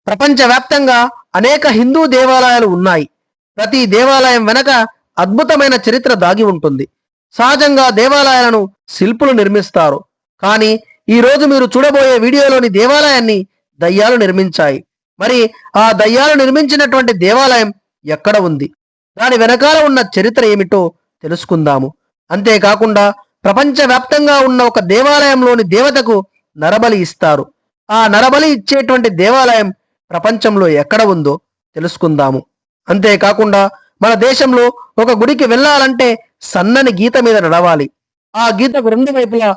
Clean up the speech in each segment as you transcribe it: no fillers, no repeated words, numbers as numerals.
ప్రపంచవ్యాప్తంగా అనేక హిందూ దేవాలయాలు ఉన్నాయి. ప్రతి దేవాలయం వెనక అద్భుతమైన చరిత్ర దాగి ఉంటుంది. సహజంగా దేవాలయాలను శిల్పులు నిర్మిస్తారు. కానీ ఈ రోజు మీరు చూడబోయే వీడియోలోని దేవాలయాన్ని దయ్యాలు నిర్మించాయి. మరి ఆ దయ్యాలు నిర్మించినటువంటి దేవాలయం ఎక్కడ ఉంది, దాని వెనకాల ఉన్న చరిత్ర ఏమిటో తెలుసుకుందాము. అంతేకాకుండా ప్రపంచవ్యాప్తంగా ఉన్న ఒక దేవాలయంలోని దేవతకు నరబలి ఇస్తారు. ఆ నరబలి ఇచ్చేటువంటి దేవాలయం ప్రపంచంలో ఎక్కడ ఉందో తెలుసుకుందాము. అంతేకాకుండా మన దేశంలో ఒక గుడికి వెళ్ళాలంటే సన్నని గీత మీద నడవాలి. ఆ గీతకు రెండు వైపులా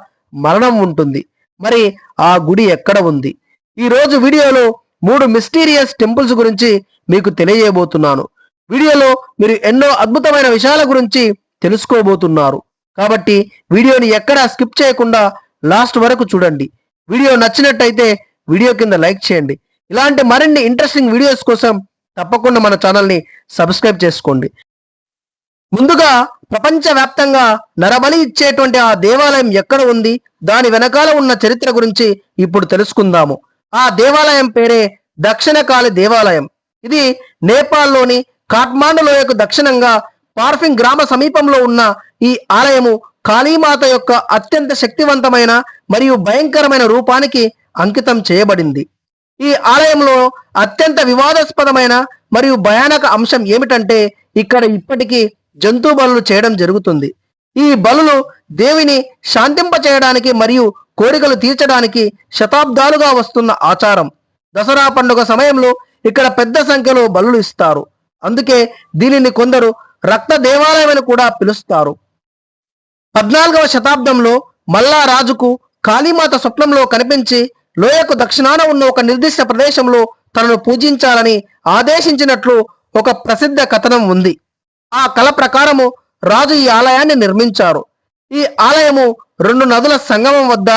మరణం ఉంటుంది. మరి ఆ గుడి ఎక్కడ ఉంది? ఈ రోజు వీడియోలో 3 మిస్టీరియస్ టెంపుల్స్ గురించి మీకు తెలియజేయబోతున్నాను. వీడియోలో మీరు ఎన్నో అద్భుతమైన విషయాల గురించి తెలుసుకోబోతున్నారు. కాబట్టి వీడియోని ఎక్కడా స్కిప్ చేయకుండా లాస్ట్ వరకు చూడండి. వీడియో నచ్చినట్టయితే వీడియో కింద లైక్ చేయండి. ఇలాంటి మరిన్ని ఇంట్రెస్టింగ్ వీడియోస్ కోసం తప్పకుండా మన ఛానల్ని సబ్స్క్రైబ్ చేసుకోండి. ముందుగా ప్రపంచవ్యాప్తంగా నరబలి ఇచ్చేటువంటి ఆ దేవాలయం ఎక్కడ ఉంది, దాని వెనకాల ఉన్న చరిత్ర గురించి ఇప్పుడు తెలుసుకుందాము. ఆ దేవాలయం పేరే దక్షిణ కాళి దేవాలయం. ఇది నేపాల్లోని కాఠ్మాండు లోయకు దక్షిణంగా పార్ఫింగ్ గ్రామ సమీపంలో ఉన్న ఈ ఆలయము కాళీమాత యొక్క అత్యంత శక్తివంతమైన మరియు భయంకరమైన రూపానికి అంకితం చేయబడింది. ఈ ఆలయంలో అత్యంత వివాదాస్పదమైన మరియు భయానక అంశం ఏమిటంటే ఇక్కడ ఇప్పటికీ జంతు బలులు చేయడం జరుగుతుంది. ఈ బలులు దేవిని శాంతింప చేయడానికి మరియు కోరికలు తీర్చడానికి శతాబ్దాలుగా వస్తున్న ఆచారం. దసరా పండుగ సమయంలో ఇక్కడ పెద్ద సంఖ్యలో బలులు ఇస్తారు. అందుకే దీనిని కొందరు రక్త దేవాలయం అని కూడా పిలుస్తారు. 14వ శతాబ్దంలో మల్లా రాజుకు కాళీమాత స్వప్నంలో కనిపించి లోయకు దక్షిణాన ఉన్న ఒక నిర్దిష్ట ప్రదేశంలో తనను పూజించాలని ఆదేశించినట్లు ఒక ప్రసిద్ధ కథనం ఉంది. ఆ కళ ప్రకారము రాజు ఈ ఆలయాన్ని నిర్మించారు. ఈ ఆలయము 2 నదుల సంగమం వద్ద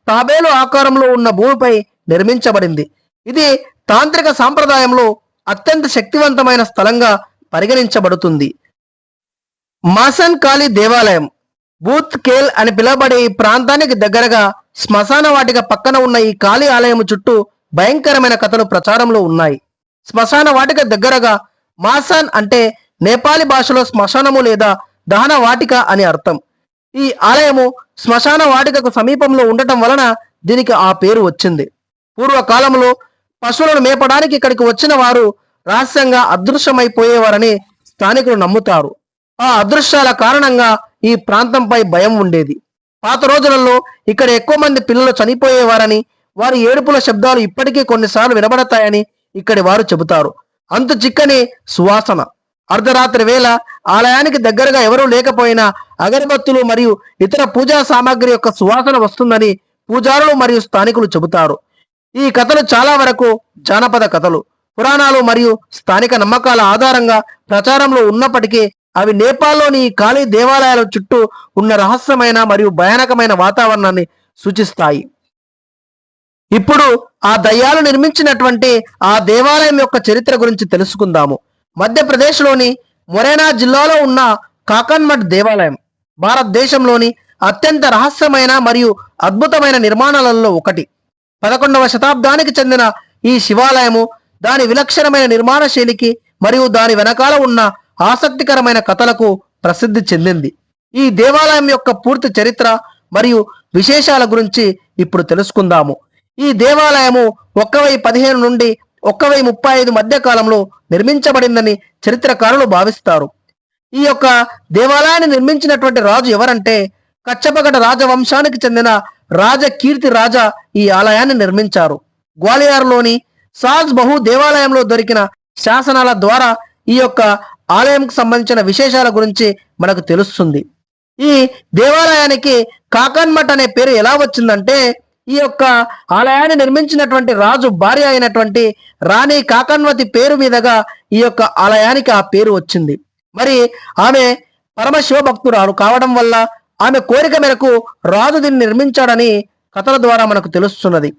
తాబేలు ఆకారంలో ఉన్న భూమిపై నిర్మించబడింది. ఇది తాంత్రిక సాంప్రదాయంలో అత్యంత శక్తివంతమైన స్థలంగా పరిగణించబడుతుంది. మాసన్ కాళీ దేవాలయం బూత్ కేల్ అని పిలువబడే ఈ ప్రాంతానికి దగ్గరగా శ్మశాన వాటిక పక్కన ఉన్న ఈ కాళీ ఆలయం చుట్టూ భయంకరమైన కథలు ప్రచారంలో ఉన్నాయి. శ్మశాన వాటిక దగ్గరగా మాసాన్ అంటే నేపాలీ భాషలో శ్మశానము లేదా దహన వాటిక అని అర్థం. ఈ ఆలయము శ్మశాన వాటికకు సమీపంలో ఉండటం వలన దీనికి ఆ పేరు వచ్చింది. పూర్వకాలంలో పశువులను మేపడానికి ఇక్కడికి వచ్చిన వారు రహస్యంగా అదృశ్యమైపోయేవారని స్థానికులు నమ్ముతారు. ఆ అదృశ్యాల కారణంగా ఈ ప్రాంతంపై భయం ఉండేది. పాత రోజులలో ఇక్కడ ఎక్కువ మంది పిల్లలు చనిపోయేవారని, వారి ఏడుపుల శబ్దాలు ఇప్పటికీ కొన్నిసార్లు వినబడతాయని ఇక్కడి వారు చెబుతారు. అంతు చిక్కని సువాసన. అర్ధరాత్రి వేళ ఆలయానికి దగ్గరగా ఎవరూ లేకపోయినా అగరబత్తులు మరియు ఇతర పూజా సామాగ్రి యొక్క సువాసన వస్తుందని పూజారులు మరియు స్థానికులు చెబుతారు. ఈ కథలు చాలా వరకు జానపద కథలు, పురాణాలు మరియు స్థానిక నమ్మకాల ఆధారంగా ప్రచారంలో ఉన్నప్పటికీ అవి నేపాల్లోని ఈ కాళీ దేవాలయాల చుట్టూ ఉన్న రహస్యమైన మరియు భయానకమైన వాతావరణాన్ని సూచిస్తాయి. ఇప్పుడు ఆ దయ్యాలు నిర్మించినటువంటి ఆ దేవాలయం యొక్క చరిత్ర గురించి తెలుసుకుందాము. మధ్యప్రదేశ్లోని మొరేనా జిల్లాలో ఉన్న కాకన్మఠ్ దేవాలయం భారతదేశంలోని అత్యంత రహస్యమైన మరియు అద్భుతమైన నిర్మాణాలలో ఒకటి. 11వ శతాబ్దానికి చెందిన ఈ శివాలయము దాని విలక్షణమైన నిర్మాణ శైలికి మరియు దాని వెనకాల ఉన్న ఆసక్తికరమైన కథలకు ప్రసిద్ధి చెందింది. ఈ దేవాలయం యొక్క పూర్తి చరిత్ర మరియు విశేషాల గురించి ఇప్పుడు తెలుసుకుందాము. ఈ దేవాలయము 1015 నుండి 1035 మధ్య కాలంలో నిర్మించబడిందని చరిత్రకారులు భావిస్తారు. ఈ యొక్క దేవాలయాన్ని నిర్మించినటువంటి రాజు ఎవరంటే కచ్చపగడ రాజవంశానికి చెందిన రాజకీర్తి రాజా ఈ ఆలయాన్ని నిర్మించారు. గ్వాలియర్లోని సాజ్ బహు దేవాలయంలో దొరికిన శాసనాల ద్వారా ఈ యొక్క ఆలయంకు సంబంధించిన విశేషాల గురించి మనకు తెలుస్తుంది. ఈ దేవాలయానికి కాకన్మఠ్ అనే పేరు ఎలా వచ్చిందంటే ఈ యొక్క ఆలయాన్ని నిర్మించినటువంటి రాజు భార్య అయినటువంటి రాణి కాకన్వతి పేరు మీదుగా ఈ యొక్క ఆలయానికి ఆ పేరు వచ్చింది. మరి ఆమె పరమశివ భక్తురాలు కావడం వల్ల ఆమె కోరిక మేరకు రాజు దీన్ని నిర్మించాడని కథల ద్వారా మనకు తెలుస్తున్నది.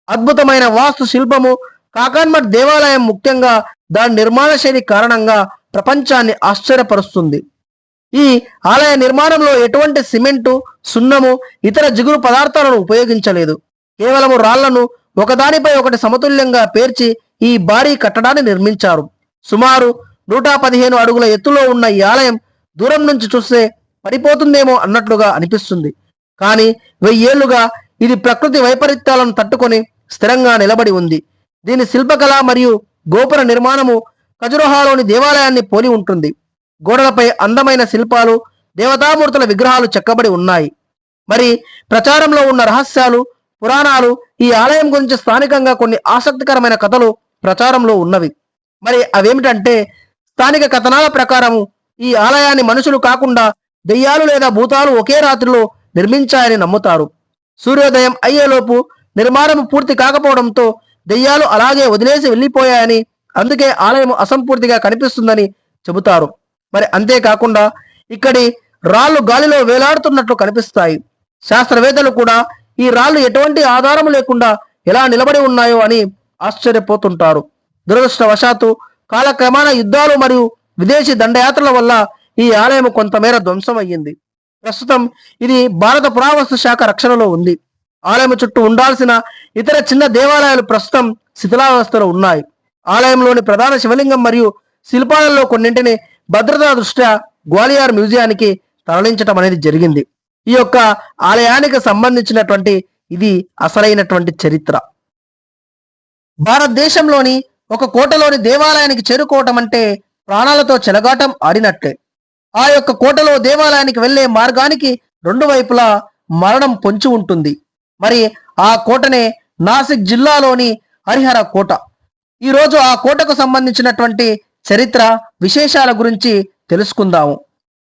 అద్భుతమైన వాస్తు శిల్పము కాకన్మఠ్ దేవాలయం ముఖ్యంగా దాని నిర్మాణ శైలి కారణంగా ప్రపంచాన్ని ఆశ్చర్యపరుస్తుంది. ఈ ఆలయ నిర్మాణంలో ఎటువంటి సిమెంటు, సున్నము, ఇతర జిగురు పదార్థాలను ఉపయోగించలేదు. కేవలము రాళ్లను ఒకదానిపై ఒకటి సమతుల్యంగా పేర్చి ఈ భారీ కట్టడాన్ని నిర్మించారు. సుమారు 115 అడుగుల ఎత్తులో ఉన్న ఈ ఆలయం దూరం నుంచి చూస్తే పడిపోతుందేమో అన్నట్లుగా అనిపిస్తుంది. కానీ 1000 ఏళ్లుగా ఇది ప్రకృతి వైపరీత్యాలను తట్టుకొని స్థిరంగా నిలబడి ఉంది. దీని శిల్పకళ మరియు గోపుర నిర్మాణము ఖజురహోలోని దేవాలయాన్ని పోలి ఉంటుంది. గోడలపై అందమైన శిల్పాలు, దేవతామూర్తుల విగ్రహాలు చెక్కబడి ఉన్నాయి. మరి ప్రచారంలో ఉన్న రహస్యాలు, పురాణాలు, ఈ ఆలయం గురించి స్థానికంగా కొన్ని ఆసక్తికరమైన కథలు ప్రచారంలో ఉన్నవి. మరి అవేమిటంటే, స్థానిక కథనాల ప్రకారము ఈ ఆలయాన్ని మనుషులు కాకుండా దెయ్యాలు లేదా భూతాలు ఒకే రాత్రిలో నిర్మించాయని నమ్ముతారు. సూర్యోదయం అయ్యేలోపు నిర్మాణం పూర్తి కాకపోవడంతో దెయ్యాలు అలాగే వదిలేసి వెళ్ళిపోయాయని, అందుకే ఆలయం అసంపూర్తిగా కనిపిస్తుందని చెబుతారు. మరి అంతేకాకుండా ఇక్కడి రాళ్ళు గాలిలో వేలాడుతున్నట్లు కనిపిస్తాయి. శాస్త్రవేత్తలు కూడా ఈ రాళ్ళు ఎటువంటి ఆధారం లేకుండా ఎలా నిలబడి ఉన్నాయో అని ఆశ్చర్యపోతుంటారు. దురదృష్టవశాత్తు కాలక్రమాన యుద్ధాలు మరియు విదేశీ దండయాత్రల వల్ల ఈ ఆలయం కొంతమేర ధ్వంసం అయ్యింది. ప్రస్తుతం ఇది భారత పురావస్తు శాఖ రక్షణలో ఉంది. ఆలయం చుట్టూ ఉండాల్సిన ఇతర చిన్న దేవాలయాలు ప్రస్తుతం శిథిలావస్థలో ఉన్నాయి. ఆలయంలోని ప్రధాన శివలింగం మరియు శిల్పాలలో కొన్నింటిని భద్రతా దృష్ట్యా గ్వాలియర్ మ్యూజియానికి తరలించడం అనేది జరిగింది. ఈ యొక్క ఆలయానికి సంబంధించినటువంటి ఇది అసలైనటువంటి చరిత్ర. భారతదేశంలోని ఒక కోటలోని దేవాలయానికి చేరుకోవటం అంటే ప్రాణాలతో చెలగాటం ఆడినట్లే. ఆ యొక్క కోటలో దేవాలయానికి వెళ్లే మార్గానికి 2 వైపులా మరణం పొంచి ఉంటుంది. మరి ఆ కోటనే నాసిక్ జిల్లాలోని హరిహర కోట. ఈరోజు ఆ కోటకు సంబంధించినటువంటి చరిత్ర విశేషాల గురించి తెలుసుకుందాము.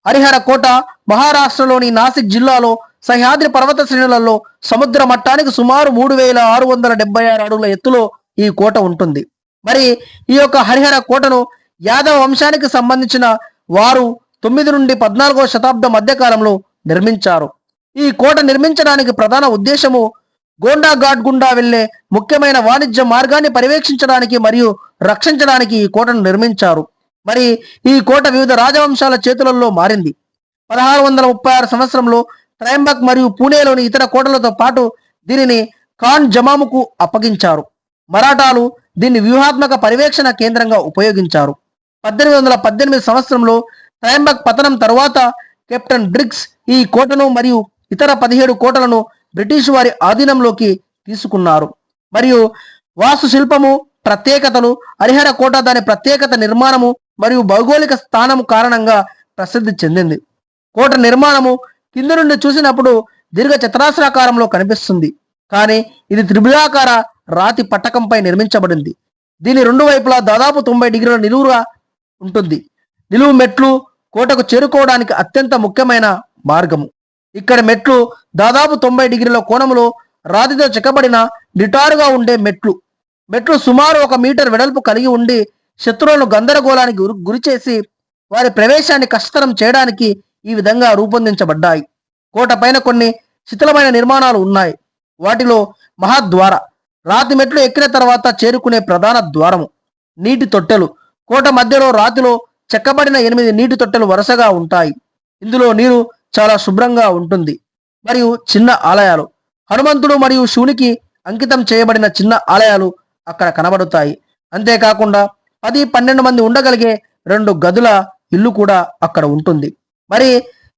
హరిహర కోట మహారాష్ట్రలోని నాసిక్ జిల్లాలో సహ్యాద్రి పర్వత శ్రేణులలో సముద్ర మట్టానికి సుమారు 3676 అడుగుల ఎత్తులో ఈ కోట ఉంటుంది. మరి ఈ యొక్క హరిహర కోటను యాదవ వంశానికి సంబంధించిన వారు 9 నుండి 14వ శతాబ్దం మధ్యకాలంలో నిర్మించారు. ఈ కోట నిర్మించడానికి ప్రధాన ఉద్దేశము గోండా ఘాట్ గుండా వెళ్లే ముఖ్యమైన వాణిజ్య మార్గాన్ని పర్యవేక్షించడానికి మరియు రక్షించడానికి ఈ కోటను నిర్మించారు. మరి ఈ కోట వివిధ రాజవంశాల చేతులలో మారింది. 1636 సంవత్సరంలో త్రయంబక్ మరియు పూణేలోని ఇతర కోటలతో పాటు దీనిని ఖాన్ జమాముకు అప్పగించారు. మరాఠాలు దీన్ని వ్యూహాత్మక పర్యవేక్షణ కేంద్రంగా ఉపయోగించారు. 1818 సంవత్సరంలో త్రయంబక్ పతనం తరువాత కెప్టెన్ బ్రిగ్స్ ఈ కోటను మరియు ఇతర 17 కోటలను బ్రిటిష్ వారి ఆధీనంలోకి తీసుకున్నారు. మరియు వాస్తు శిల్పము ప్రత్యేకతలు, హరిహర కోట దాని ప్రత్యేకత నిర్మాణము మరియు భౌగోళిక స్థానము కారణంగా ప్రసిద్ధి చెందింది. కోట నిర్మాణము కింద నుండి చూసినప్పుడు దీర్ఘ చతురాస్రాకారంలో కనిపిస్తుంది. కానీ ఇది త్రిభుజాకార రాతి పట్టకంపై నిర్మించబడింది. దీని 2 వైపులా దాదాపు 90 డిగ్రీల నిలువుగా ఉంటుంది. నిలువు మెట్లు కోటకు చేరుకోవడానికి అత్యంత ముఖ్యమైన మార్గము. ఇక్కడ మెట్లు దాదాపు 90 డిగ్రీల కోణములో రాతితో చెక్కబడిన నిటారుగా ఉండే మెట్లు సుమారు 1 మీటర్ వెడల్పు కలిగి ఉండి శత్రువులను గందరగోళానికి గురిచేసి వారి ప్రవేశాన్ని కష్టతరం చేయడానికి ఈ విధంగా రూపొందించబడ్డాయి. కోట పైన కొన్ని శిథిలమైన నిర్మాణాలు ఉన్నాయి. వాటిలో మహాద్వార, రాతి మెట్లు ఎక్కిన తర్వాత చేరుకునే ప్రధాన ద్వారము, నీటి తొట్టెలు. కోట మధ్యలో రాతిలో చెక్కబడిన 8 నీటి తొట్టెలు వరుసగా ఉంటాయి. ఇందులో నీరు చాలా శుభ్రంగా ఉంటుంది. మరియు చిన్న ఆలయాలు, హనుమంతుడు మరియు శివునికి అంకితం చేయబడిన చిన్న ఆలయాలు అక్కడ కనబడతాయి. అంతేకాకుండా 10-12 మంది ఉండగలిగే 2 గదుల ఇల్లు కూడా అక్కడ ఉంటుంది. మరి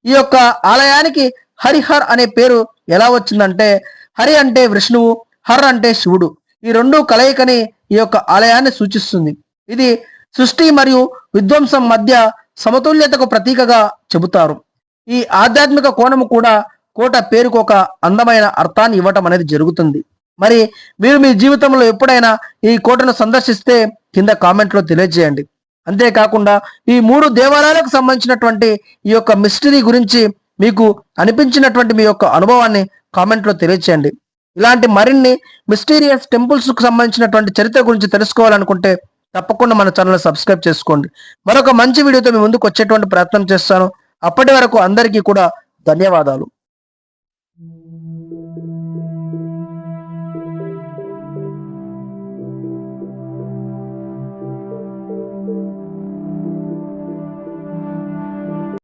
ఈ యొక్క ఆలయానికి హరిహర్ అనే పేరు ఎలా వచ్చిందంటే, హరి అంటే విష్ణువు, హర్ అంటే శివుడు. ఈ 2 కలయికని ఈ యొక్క ఆలయాన్ని సూచిస్తుంది. ఇది సృష్టి మరియు విధ్వంసం మధ్య సమతుల్యతకు ప్రతీకగా చెబుతారు. ఈ ఆధ్యాత్మిక కోణము కూడా కోట పేరుకు ఒక అందమైన అర్థాన్ని ఇవ్వటం అనేది జరుగుతుంది. మరి మీరు మీ జీవితంలో ఎప్పుడైనా ఈ కోటను సందర్శిస్తే కింద కామెంట్లో తెలియజేయండి. అంతేకాకుండా ఈ 3 దేవాలయాలకు సంబంధించినటువంటి ఈ యొక్క మిస్టరీ గురించి మీకు అనిపించినటువంటి మీ యొక్క అనుభవాన్ని కామెంట్లో తెలియజేయండి. ఇలాంటి మరిన్ని మిస్టీరియస్ టెంపుల్స్ కు సంబంధించినటువంటి చరిత్ర గురించి తెలుసుకోవాలనుకుంటే తప్పకుండా మన ఛానల్ సబ్స్క్రైబ్ చేసుకోండి. మరొక మంచి వీడియోతో మీ ముందుకు వచ్చేటువంటి ప్రయత్నం చేస్తాను. అప్పటి వరకు అందరికీ కూడా ధన్యవాదాలు.